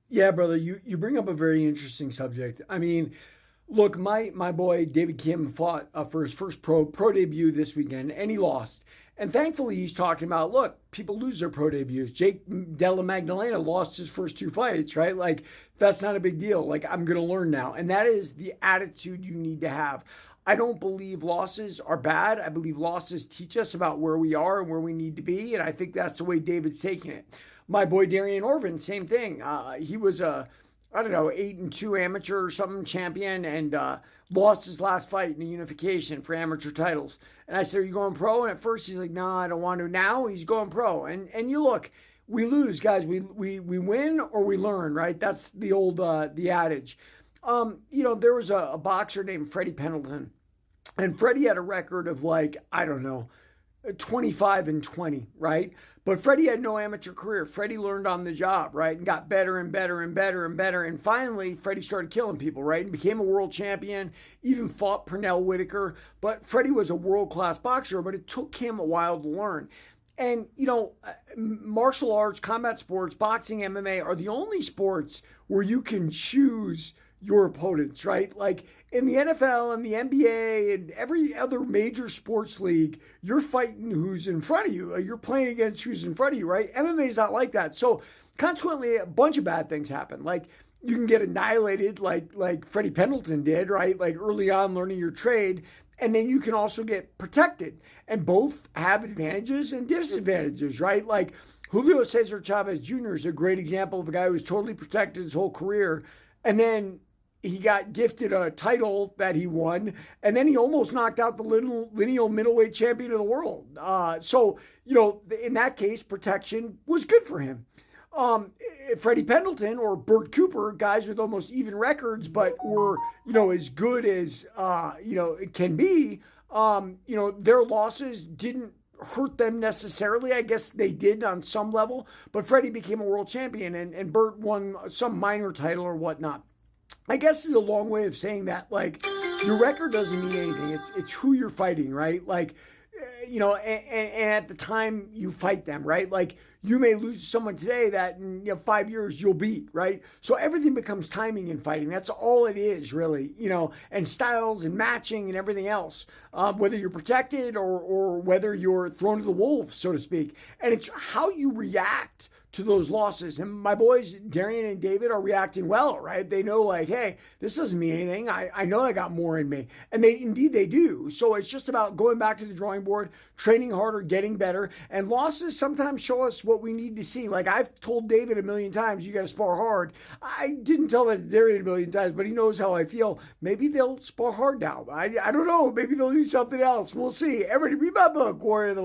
Yeah, brother, you bring up a very interesting subject. I mean, look, my boy David Kim fought for his first pro debut this weekend, and he lost. And thankfully, he's talking about, look, people lose their pro debuts. Jake Della Magdalena lost his first two fights, right? Like that's not a big deal. Like I'm gonna learn now, and that is the attitude you need to have. I don't believe losses are bad. I believe losses teach us about where we are and where we need to be, and I think that's the way David's taking it. My boy Darian Orvin, same thing. He was a I don't know, 8-2 amateur or something champion and lost his last fight in the unification for amateur titles. And I said, are you going pro? And at first he's like, no, I don't want to. Now he's going pro. And you look, we lose, guys. We win or we learn, right? That's the old the adage. There was a boxer named Freddie Pendleton. And Freddie had a record of like, I don't know, 25-20, right? But Freddie had no amateur career. Freddie learned on the job, right? And got better and better and better and better. And finally, Freddie started killing people, right? And became a world champion, even fought Pernell Whitaker. But Freddie was a world class boxer, but it took him a while to learn. And, martial arts, combat sports, boxing, MMA are the only sports where you can choose your opponents, right? Like in the NFL and the NBA and every other major sports league, you're fighting who's in front of you. You're playing against who's in front of you, right? MMA is not like that. So consequently, a bunch of bad things happen. Like you can get annihilated like Freddie Pendleton did, right? Like early on learning your trade. And then you can also get protected. And both have advantages and disadvantages, right? Like Julio Cesar Chavez Jr. is a great example of a guy who was totally protected his whole career. And then he got gifted a title that he won, and then he almost knocked out the lineal middleweight champion of the world. In that case, protection was good for him. Freddie Pendleton or Burt Cooper, guys with almost even records, but were as good as it can be. Their losses didn't hurt them necessarily. I guess they did on some level, but Freddie became a world champion, and Burt won some minor title or whatnot. I guess is a long way of saying that, like, your record doesn't mean anything. It's who you're fighting, right? Like, and at the time you fight them, right? Like, you may lose to someone today that in 5 years you'll beat, right? So everything becomes timing in fighting. That's all it is, really, and styles and matching and everything else, whether you're protected or whether you're thrown to the wolves, so to speak. And it's how you react to those losses. And my boys, Darian and David, are reacting well, right? They know, like, hey, this doesn't mean anything. I know I got more in me. And they do. So it's just about going back to the drawing board, training harder, getting better. And losses sometimes show us what we need to see. Like I've told David a million times, you got to spar hard. I didn't tell that to Darian a million times, but he knows how I feel. Maybe they'll spar hard now. I don't know. Maybe they'll do something else. We'll see. Everybody read my book, Warrior of the